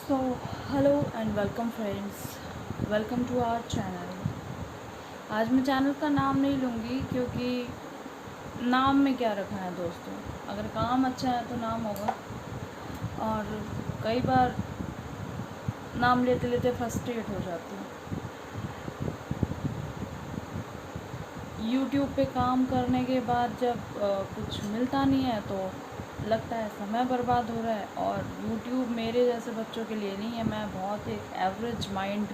So hello and welcome friends, welcome to our channel. आज मैं channel का नाम नहीं लूँगी क्योंकि नाम में क्या रखना है दोस्तों। अगर काम अच्छा है तो नाम होगा, और कई बार नाम लेते लेते फ्रस्ट्रेट हो जाती हूँ। यूट्यूब पे काम करने के बाद जब कुछ मिलता नहीं है तो लगता है समय बर्बाद हो रहा है। और यूट्यूब मेरे जैसे बच्चों के लिए नहीं है। मैं बहुत एक एवरेज माइंड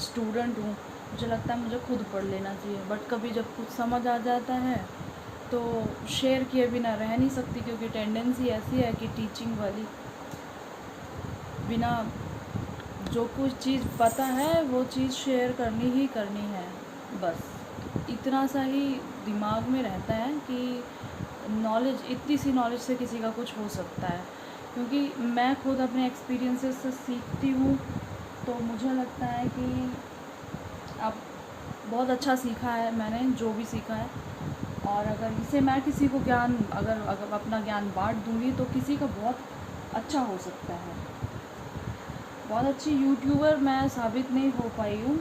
स्टूडेंट हूँ। मुझे लगता है मुझे खुद पढ़ लेना चाहिए, बट कभी जब कुछ समझ आ जाता है तो शेयर किए बिना रह नहीं सकती, क्योंकि टेंडेंसी ऐसी है कि टीचिंग वाली बिना जो कुछ चीज़ पता है वो चीज़ शेयर करनी ही करनी है। बस इतना सा ही दिमाग में रहता है कि नॉलेज, इतनी सी नॉलेज से किसी का कुछ हो सकता है। क्योंकि मैं खुद अपने एक्सपीरियंसेस से सीखती हूँ, तो मुझे लगता है कि अब बहुत अच्छा सीखा है मैंने जो भी सीखा है। और अगर इसे मैं किसी को ज्ञान अगर अपना ज्ञान बांट दूँगी तो किसी का बहुत अच्छा हो सकता है। बहुत अच्छी यूट्यूबर मैं साबित नहीं हो पाई हूँ,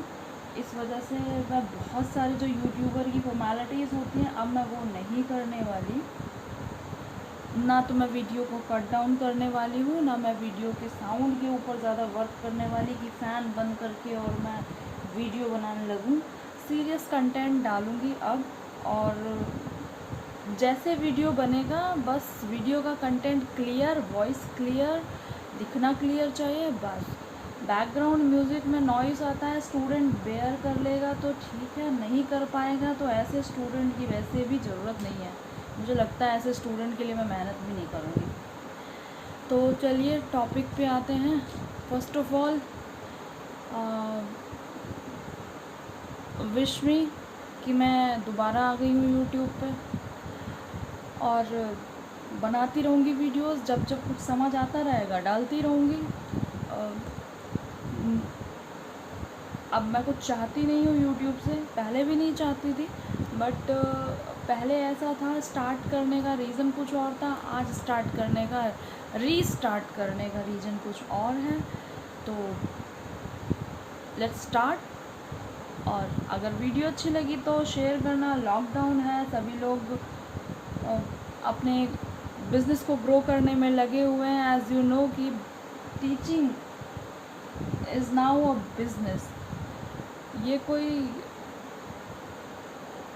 इस वजह से मैं बहुत सारे जो यूट्यूबर की फॉर्मेलिटीज़ होती हैं अब मैं वो नहीं करने वाली। ना तो मैं वीडियो को कट डाउन करने वाली हूँ, ना मैं वीडियो के साउंड के ऊपर ज़्यादा वर्क करने वाली कि फ़ैन बंद करके और मैं वीडियो बनाने लगूँ। सीरियस कंटेंट डालूँगी अब, और जैसे वीडियो बनेगा बस वीडियो का कंटेंट क्लियर, वॉइस क्लियर, दिखना क्लियर चाहिए बस। बैकग्राउंड म्यूज़िक में नॉइज़ आता है, स्टूडेंट बेयर कर लेगा तो ठीक है, नहीं कर पाएगा तो ऐसे स्टूडेंट की वैसे भी ज़रूरत नहीं है। मुझे लगता है ऐसे स्टूडेंट के लिए मैं मेहनत भी नहीं करूँगी। तो चलिए टॉपिक पे आते हैं। First of all wish me कि मैं दोबारा आ गई हूँ यूट्यूब पे, और बनाती रहूँगी वीडियोस। जब जब कुछ समझ आता रहेगा डालती रहूँगी। अब मैं कुछ चाहती नहीं हूँ यूट्यूब से, पहले भी नहीं चाहती थी, बट पहले ऐसा था। स्टार्ट करने का रीज़न कुछ और था, आज स्टार्ट करने का, रीस्टार्ट करने का रीज़न कुछ और है। तो लेट्स स्टार्ट। और अगर वीडियो अच्छी लगी तो शेयर करना। लॉकडाउन है, सभी लोग अपने बिज़नेस को ग्रो करने में लगे हुए हैं। एज़ यू नो कि teaching is now a business. ये कोई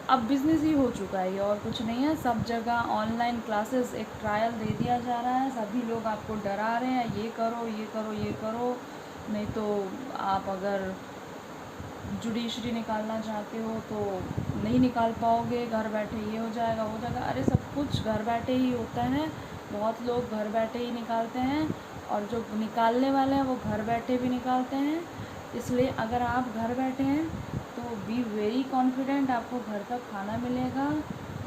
अब बिज़नेस ही हो चुका है ये, और कुछ नहीं है। सब जगह ऑनलाइन क्लासेस एक ट्रायल दे दिया जा रहा है। सभी लोग आपको डरा रहे हैं, ये करो ये करो ये करो, नहीं तो आप अगर जुडिशरी निकालना चाहते हो तो नहीं निकाल पाओगे, घर बैठे ये हो जाएगा वो जाएगा। अरे सब कुछ घर बैठे ही होता है। बहुत लोग घर बैठे ही निकालते हैं, और जो निकालने वाले हैं वो घर बैठे भी निकालते हैं। इसलिए अगर आप घर बैठे हैं तो बी वेरी कॉन्फिडेंट, आपको घर का खाना मिलेगा,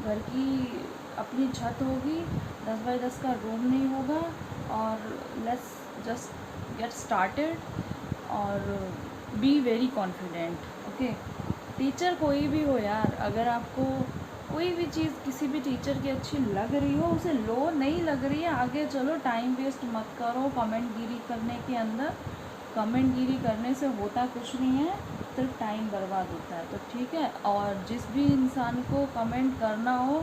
घर की अपनी छत होगी, 10 बाई 10 का रूम नहीं होगा। और लेट्स जस्ट गेट स्टार्टेड, और be very confident. Okay, teacher कोई भी हो यार, अगर आपको कोई भी चीज़ किसी भी टीचर की अच्छी लग रही हो, उसे लो, नहीं लग रही है आगे चलो, टाइम वेस्ट मत करो कमेंट गिरी करने के अंदर। कमेंट गिरी करने से होता कुछ नहीं है, सिर्फ टाइम बर्बाद होता है। तो ठीक है, और जिस भी इंसान को कमेंट करना हो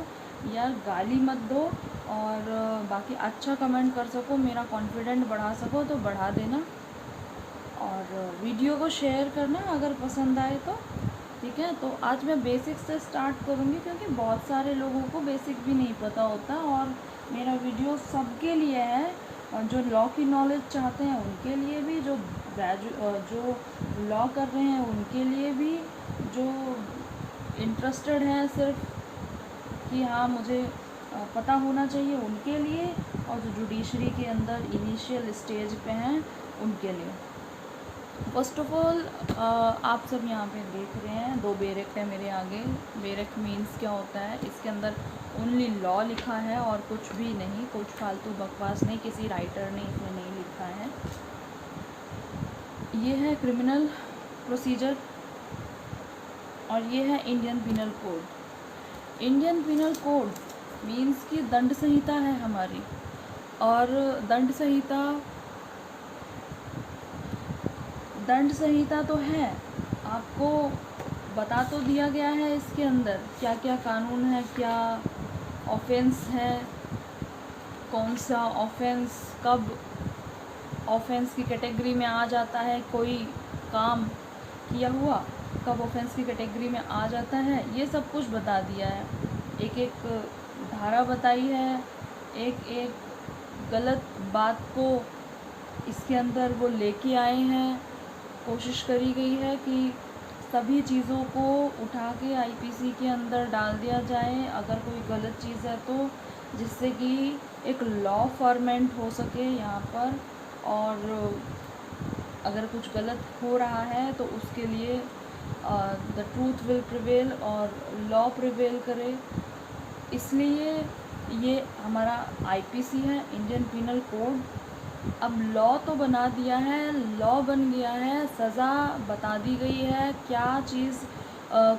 यार गाली मत दो, और बाकी अच्छा कमेंट कर सको, मेरा कॉन्फिडेंट बढ़ा सको तो बढ़ा देना। और वीडियो को शेयर करना अगर पसंद आए तो ठीक है। तो आज मैं बेसिक से स्टार्ट करूँगी, क्योंकि बहुत सारे लोगों को बेसिक भी नहीं पता होता, और मेरा वीडियो सबके लिए है। और जो लॉ की नॉलेज चाहते हैं उनके लिए भी, जो जो लॉ कर रहे हैं उनके लिए भी, जो इंटरेस्टेड हैं सिर्फ कि हाँ मुझे पता होना चाहिए उनके लिए, और जो जुडिशरी के अंदर इनिशियल स्टेज पे हैं उनके लिए। फर्स्ट ऑफ ऑल आप सब यहाँ पे देख रहे हैं 2 बेरेक है मेरे आगे। बेरेक मीन्स क्या होता है, इसके अंदर ओनली लॉ लिखा है और कुछ भी नहीं, कुछ फालतू बकवास नहीं, किसी राइटर ने इसमें नहीं लिखा है। ये है क्रिमिनल प्रोसीजर, और ये है Indian penal code. Indian penal code means कि दंड संहिता है हमारी, और दंड संहिता दंड संहिता तो है, आपको बता तो दिया गया है इसके अंदर क्या क्या कानून है, क्या ऑफेंस है, कौन सा ऑफेंस कब ऑफेंस की कैटेगरी में आ जाता है, कोई काम किया हुआ कब ऑफेंस की कैटेगरी में आ जाता है, ये सब कुछ बता दिया है। एक एक धारा बताई है, एक एक गलत बात को इसके अंदर वो लेके आए हैं। कोशिश करी गई है कि सभी चीज़ों को उठा के आईपीसी के अंदर डाल दिया जाए अगर कोई गलत चीज़ है तो, जिससे कि एक लॉ फॉर्मेट हो सके यहाँ पर, और अगर कुछ गलत हो रहा है तो उसके लिए द ट्रूथ विल प्रिवेल और लॉ प्रिवेल करे। इसलिए ये हमारा आईपीसी है, इंडियन पिनल कोड। अब लॉ तो बना दिया है, लॉ बन गया है, सज़ा बता दी गई है, क्या चीज़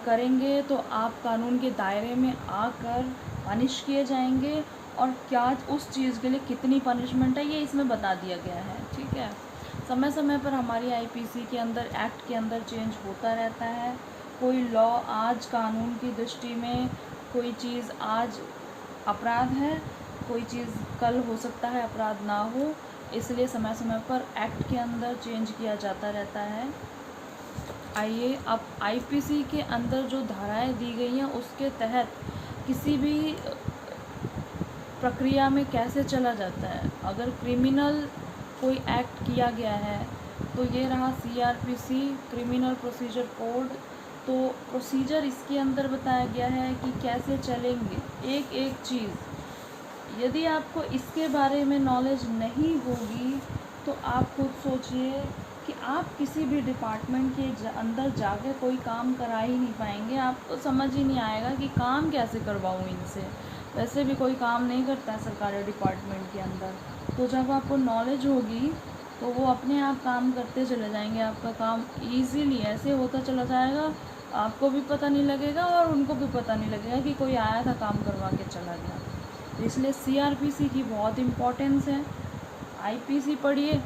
करेंगे तो आप कानून के दायरे में आकर पनिश किए जाएंगे, और क्या उस चीज़ के लिए कितनी पनिशमेंट है ये इसमें बता दिया गया है। ठीक है, समय समय पर हमारी आईपीसी के अंदर, एक्ट के अंदर चेंज होता रहता है। कोई लॉ आज कानून की दृष्टि में कोई चीज़ आज अपराध है, कोई चीज़ कल हो सकता है अपराध ना हो, इसलिए समय समय पर एक्ट के अंदर चेंज किया जाता रहता है। आइए अब आईपीसी के अंदर जो धाराएं दी गई हैं उसके तहत किसी भी प्रक्रिया में कैसे चला जाता है। अगर क्रिमिनल कोई एक्ट किया गया है तो ये रहा सीआरपीसी, क्रिमिनल प्रोसीजर कोड। तो प्रोसीजर इसके अंदर बताया गया है कि कैसे चलेंगे एक एक चीज़। यदि आपको इसके बारे में नॉलेज नहीं होगी तो आप खुद सोचिए कि आप किसी भी डिपार्टमेंट के अंदर जाके कोई काम करा ही नहीं पाएंगे। आपको समझ ही नहीं आएगा कि काम कैसे करवाऊँ इनसे। वैसे भी कोई काम नहीं करता है सरकारी डिपार्टमेंट के अंदर। तो जब आपको नॉलेज होगी तो वो अपने आप काम करते चले जाएंगे, आपका काम ईज़िली ऐसे होता चला जाएगा, आपको भी पता नहीं लगेगा और उनको भी पता नहीं लगेगा कि कोई आया था काम करवा के चला गया। इसलिए सीआरपीसी की बहुत इम्पोर्टेंस है। आईपीसी पढ़िए,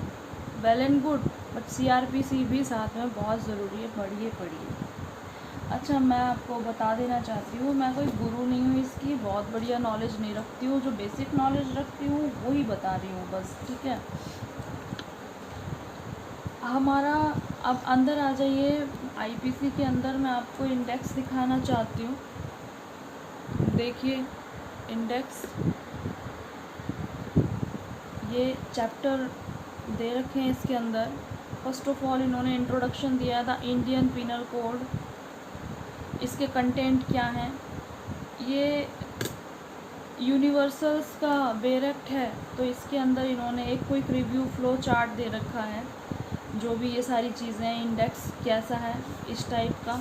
well and good, but CrPC भी साथ में बहुत ज़रूरी है, पढ़िए। अच्छा, मैं आपको बता देना चाहती हूँ, मैं कोई गुरु नहीं हूँ इसकी, बहुत बढ़िया नॉलेज नहीं रखती हूँ, जो बेसिक नॉलेज रखती हूँ वही बता रही हूँ बस। ठीक है, हमारा अब अंदर आ जाइए। आईपीसी के अंदर मैं आपको इंडेक्स दिखाना चाहती हूँ। देखिए इंडेक्स, ये चैप्टर दे रखे हैं इसके अंदर। फर्स्ट ऑफ ऑल इन्होंने इंट्रोडक्शन दिया था इंडियन पिनल कोड, इसके कंटेंट क्या हैं। ये यूनिवर्सल्स का बेर एक्ट है, तो इसके अंदर इन्होंने एक क्विक रिव्यू फ्लो चार्ट दे रखा है, जो भी ये सारी चीज़ें हैं। इंडेक्स कैसा है इस टाइप का,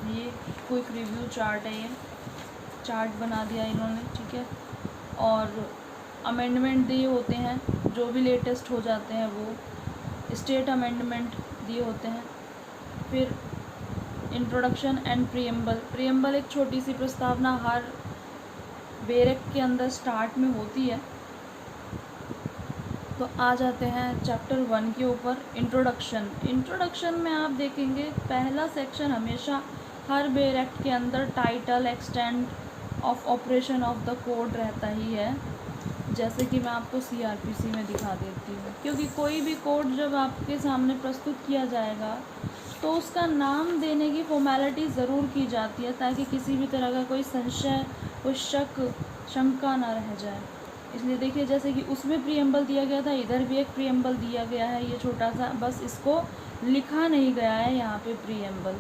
ये क्विक रिव्यू चार्ट है, ये चार्ट बना दिया इन्होंने। ठीक है, और अमेंडमेंट दिए होते हैं, जो भी लेटेस्ट हो जाते हैं वो स्टेट अमेंडमेंट दिए होते हैं। फिर इंट्रोडक्शन एंड प्रियम्बल एक छोटी सी प्रस्तावना हर बेर एक्ट के अंदर स्टार्ट में होती है। तो आ जाते हैं चैप्टर 1 के ऊपर, इंट्रोडक्शन में आप देखेंगे पहला सेक्शन हमेशा हर बेर एक्ट के अंदर title, extent of operation of the code रहता ही है, जैसे कि मैं आपको सीआरपीसी में दिखा देती हूँ। क्योंकि कोई भी कोड जब आपके सामने प्रस्तुत किया जाएगा तो उसका नाम देने की फॉर्मेलिटी ज़रूर की जाती है, ताकि किसी भी तरह का कोई संशय, कोई शंका ना रह जाए। इसलिए देखिए, जैसे कि उसमें प्रीएम्बल दिया गया था, इधर भी एक प्रीएम्बल दिया गया है, ये छोटा सा, बस इसको लिखा नहीं गया है यहाँ पे preamble.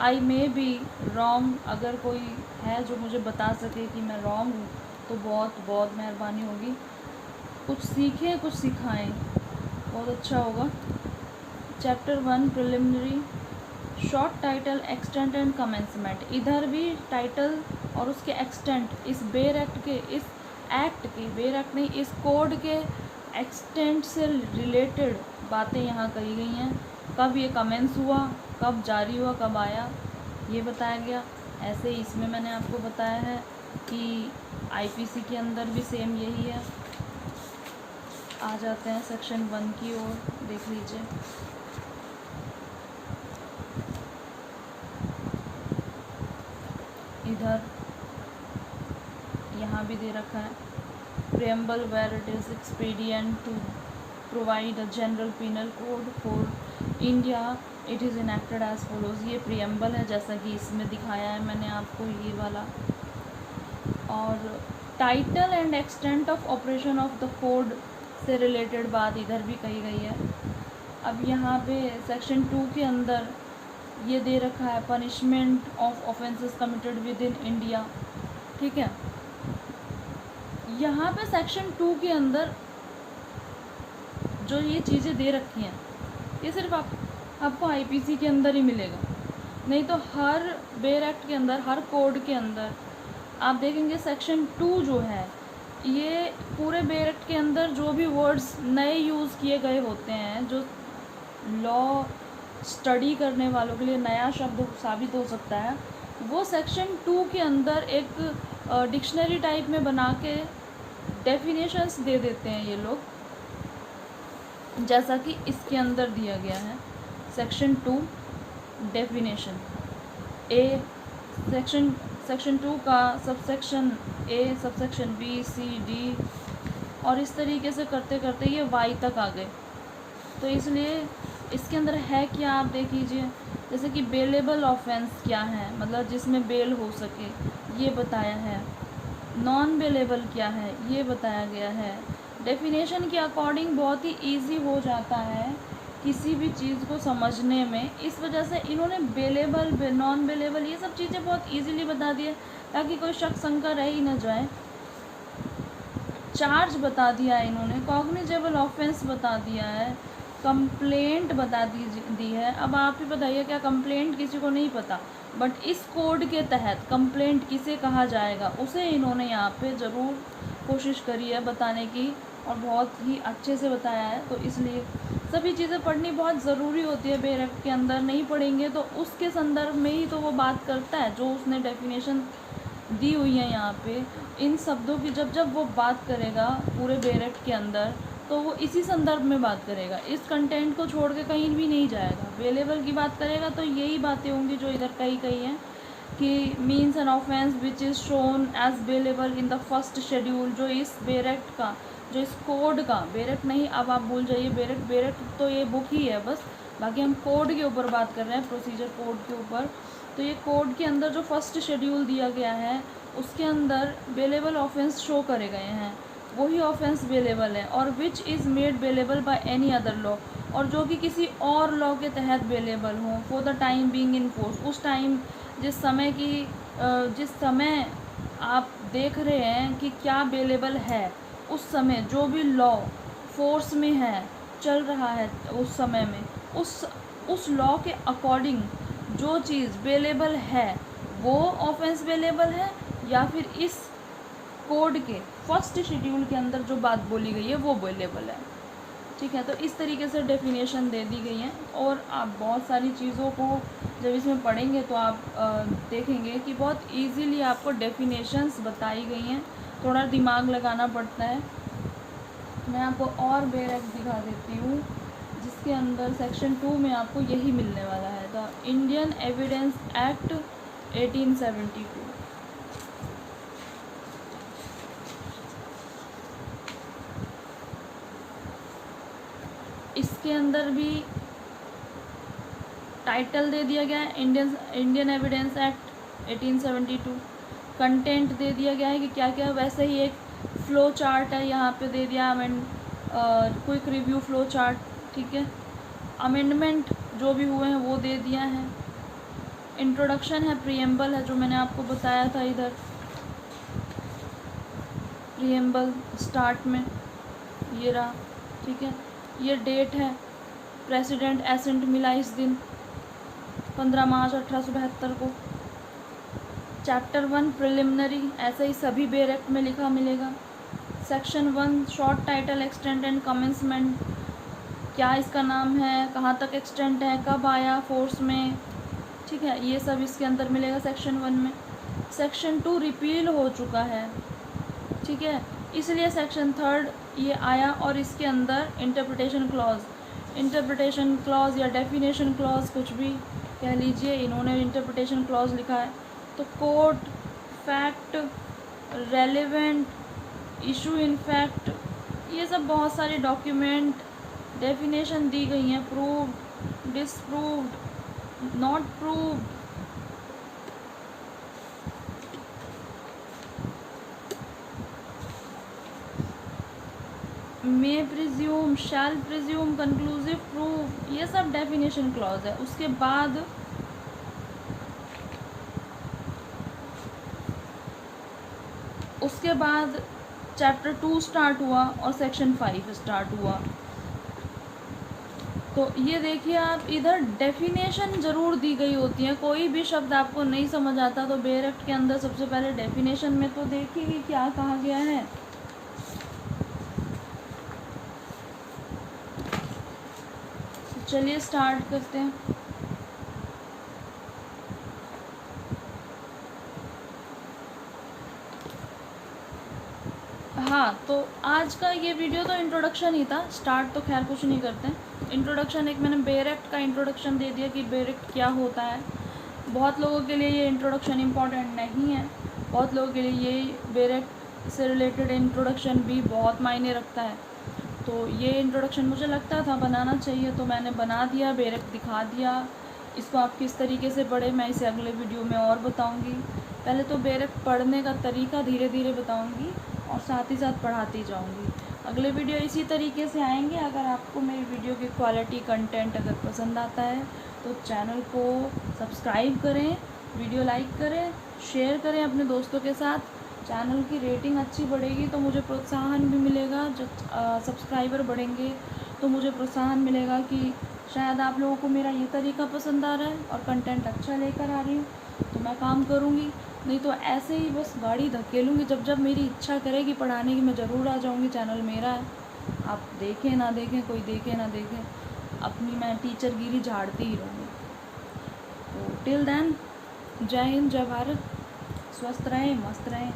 I may be wrong, अगर कोई है जो मुझे बता सके कि मैं रॉन्ग हूँ तो बहुत बहुत मेहरबानी होगी। कुछ सीखें, कुछ सिखाएं, बहुत अच्छा होगा। Chapter 1 preliminary, short title, extent and commencement. इधर भी टाइटल और उसके एक्सटेंट, इस बेर एक्ट के, इस एक्ट के, बेर एक्ट नहीं, इस कोड के एक्सटेंट से रिलेटेड बातें यहाँ कही गई हैं। कब ये कमेंस हुआ, कब जारी हुआ, कब आया, ये बताया गया। ऐसे ही इसमें मैंने आपको बताया है कि आईपीसी के अंदर भी सेम यही है। आ जाते हैं सेक्शन 1 की ओर। देख लीजिए। इधर यहाँ भी दे रखा है preamble where it is expedient to provide a general penal code for India, it is enacted as follows। ये preamble है जैसा कि इसमें दिखाया है मैंने आपको ये वाला। और title and extent of operation of the code से रिलेटेड बात इधर भी कही गई है। अब यहाँ पे सेक्शन 2 के अंदर ये दे रखा है punishment of offences committed with in India, ठीक है। यहाँ पे सेक्शन 2 के अंदर जो ये चीज़ें दे रखी हैं ये सिर्फ आपको आईपीसी के अंदर ही मिलेगा, नहीं तो हर बेर एक्ट के अंदर, हर कोड के अंदर आप देखेंगे सेक्शन 2 जो है ये पूरे बेर एक्ट के अंदर जो भी वर्ड्स नए यूज़ किए गए होते हैं, जो लॉ स्टडी करने वालों के लिए नया शब्द साबित हो सकता है, वो सेक्शन 2 के अंदर एक डिक्शनरी टाइप में बना के डेफिनेशंस दे देते हैं ये लोग, जैसा कि इसके अंदर दिया गया है। सेक्शन 2 डेफिनेशन ए, सेक्शन 2 का सबसेक्शन ए, सबसेक्शन बी, सी, डी और इस तरीके से करते करते ये वाई तक आ गए। तो इसलिए इसके अंदर है क्या आप देख लीजिए, जैसे कि बेलेबल ऑफेंस क्या है, मतलब जिसमें बेल हो सके, ये बताया है। नॉन बेलेबल क्या है ये बताया गया है। डेफिनेशन के अकॉर्डिंग बहुत ही इजी हो जाता है किसी भी चीज़ को समझने में, इस वजह से इन्होंने बेलेबल, नॉन बेलेबल ये सब चीज़ें बहुत इजीली बता दी है ताकि कोई शक शंका रह ही न जाए। चार्ज बता दिया है इन्होंने, कॉग्निजेबल ऑफेंस बता दिया है, कंप्लेंट बता दी है। अब आप ही बताइए, क्या कंप्लेंट किसी को नहीं पता, बट इस कोड के तहत कंप्लेंट किसे कहा जाएगा उसे इन्होंने यहाँ पे ज़रूर कोशिश करी है बताने की और बहुत ही अच्छे से बताया है। तो इसलिए सभी चीज़ें पढ़नी बहुत ज़रूरी होती है। बेर एक्ट के अंदर नहीं पढ़ेंगे तो उसके संदर्भ में ही तो वो बात करता है जो उसने डेफिनेशन दी हुई है यहाँ पे। इन शब्दों की जब वो बात करेगा पूरे बेर एक्ट के अंदर तो वो इसी संदर्भ में बात करेगा, इस कंटेंट को छोड़ के कहीं भी नहीं जाएगा। बेलेबल की बात करेगा तो यही बातें होंगी जो इधर कही है कि means an offence which is shown as bailable in the first schedule, जो इस बेर एक्ट का, जो इस कोड का, बेर एक्ट नहीं, अब आप भूल जाइए बेर एक्ट तो ये बुक ही है बस, बाकी हम कोड के ऊपर बात कर रहे हैं, प्रोसीजर कोड के ऊपर। तो ये कोड के अंदर जो फर्स्ट शेड्यूल दिया गया है उसके अंदर बेलेबल ऑफेंस शो करे गए हैं, वही ऑफेंस बेलेबल है। और which is made bailable by any other law, और जो कि किसी और लॉ के तहत बेलेबल हो for the time being in force, उस टाइम जिस समय आप देख रहे हैं कि क्या बेलेबल है, उस समय जो भी लॉ फोर्स में है, चल रहा है उस समय में, उस लॉ के अकॉर्डिंग जो चीज़ बेलेबल है वो ऑफेंस बेलेबल है, या फिर इस कोड के फर्स्ट शेड्यूल के अंदर जो बात बोली गई है वो बेलेबल है, ठीक है। तो इस तरीके से डेफिनेशन दे दी गई है। और आप बहुत सारी चीज़ों को जब इसमें पढ़ेंगे तो आप देखेंगे कि बहुत इजीली आपको डेफिनेशंस बताई गई हैं, थोड़ा दिमाग लगाना पड़ता है। मैं आपको और बेर एक्ट दिखा देती हूँ जिसके अंदर सेक्शन 2 में आपको यही मिलने वाला है, द इंडियन एविडेंस एक्ट 1872। इसके अंदर भी टाइटल दे दिया गया है इंडियन एविडेंस एक्ट 1872, कंटेंट दे दिया गया है कि क्या क्या, वैसे ही एक फ़्लो चार्ट है यहाँ पे दे दिया, क्विक रिव्यू फ़्लो चार्ट, ठीक है। अमेंडमेंट जो भी हुए हैं वो दे दिया है, इंट्रोडक्शन है, प्रीएम्बल है जो मैंने आपको बताया था इधर, प्रीएम्बल स्टार्ट में ये रहा, ठीक है। ये डेट है, प्रेसिडेंट एसेंट मिला इस दिन 15 मार्च 1872 को। चैप्टर 1 प्रिलिमिनरी, ऐसे ही सभी बेर एक्ट में लिखा मिलेगा। Section 1 short title extent and commencement, क्या इसका नाम है, कहाँ तक एक्सटेंट है, कब आया फोर्स में, ठीक है, ये सब इसके अंदर मिलेगा सेक्शन 1 में। सेक्शन 2 रिपील हो चुका है, ठीक है, इसलिए सेक्शन 3 ये आया और इसके अंदर इंटरप्रिटेशन क्लॉज, इंटरप्रिटेशन क्लॉज या डेफिनेशन क्लॉज कुछ भी कह लीजिए, इन्होंने इंटरप्रिटेशन क्लॉज लिखा है। तो court, fact, relevant, issue in fact, ये सब बहुत सारे डॉक्यूमेंट, डेफिनेशन दी गई हैं, proved, disproved, not proved. May presume, shell presume, conclusive proof, ये सब डेफिनेशन क्लॉज है। उसके बाद चैप्टर 2 स्टार्ट हुआ और सेक्शन 5 स्टार्ट हुआ। तो ये देखिए आप, इधर डेफिनेशन ज़रूर दी गई होती है। कोई भी शब्द आपको नहीं समझ आता तो बेयर एक्ट के अंदर सबसे पहले डेफिनेशन में तो देखिए कि क्या कहा गया है। चलिए स्टार्ट करते हैं। हाँ, तो आज का ये वीडियो तो इंट्रोडक्शन ही था, स्टार्ट तो खैर कुछ नहीं करते हैं। इंट्रोडक्शन, एक मैंने बेयर एक्ट का इंट्रोडक्शन दे दिया कि बेयर एक्ट क्या होता है। बहुत लोगों के लिए ये इंट्रोडक्शन इम्पॉर्टेंट नहीं है, बहुत लोगों के लिए ये बेयर एक्ट से रिलेटेड इंट्रोडक्शन भी बहुत मायने रखता है। तो ये इंट्रोडक्शन मुझे लगता था बनाना चाहिए, तो मैंने बना दिया, बेयर एक्ट दिखा दिया। इसको आप किस तरीके से पढ़ें मैं इसे अगले वीडियो में और बताऊंगी। पहले तो बेयर एक्ट पढ़ने का तरीका धीरे धीरे बताऊंगी और साथ ही साथ पढ़ाती जाऊंगी। अगले वीडियो इसी तरीके से आएंगे। अगर आपको मेरी वीडियो की क्वालिटी, कंटेंट अगर पसंद आता है तो चैनल को सब्सक्राइब करें, वीडियो लाइक करें, शेयर करें अपने दोस्तों के साथ। चैनल की रेटिंग अच्छी बढ़ेगी तो मुझे प्रोत्साहन भी मिलेगा। जब सब्सक्राइबर बढ़ेंगे तो मुझे प्रोत्साहन मिलेगा कि शायद आप लोगों को मेरा ये तरीका पसंद आ रहा है और कंटेंट अच्छा लेकर आ रही हूँ, तो मैं काम करूँगी। नहीं तो ऐसे ही बस गाड़ी धकेलूँगी, जब जब मेरी इच्छा करेगी पढ़ाने की मैं ज़रूर आ जाऊँगी। चैनल मेरा है, आप देखें ना देखें, कोई देखे ना देखें, अपनी मैं टीचरगिरी झाड़ती ही रहूँगी। तो टिल देन, जय हिंद, जय भारत, स्वस्थ रहें, मस्त रहें।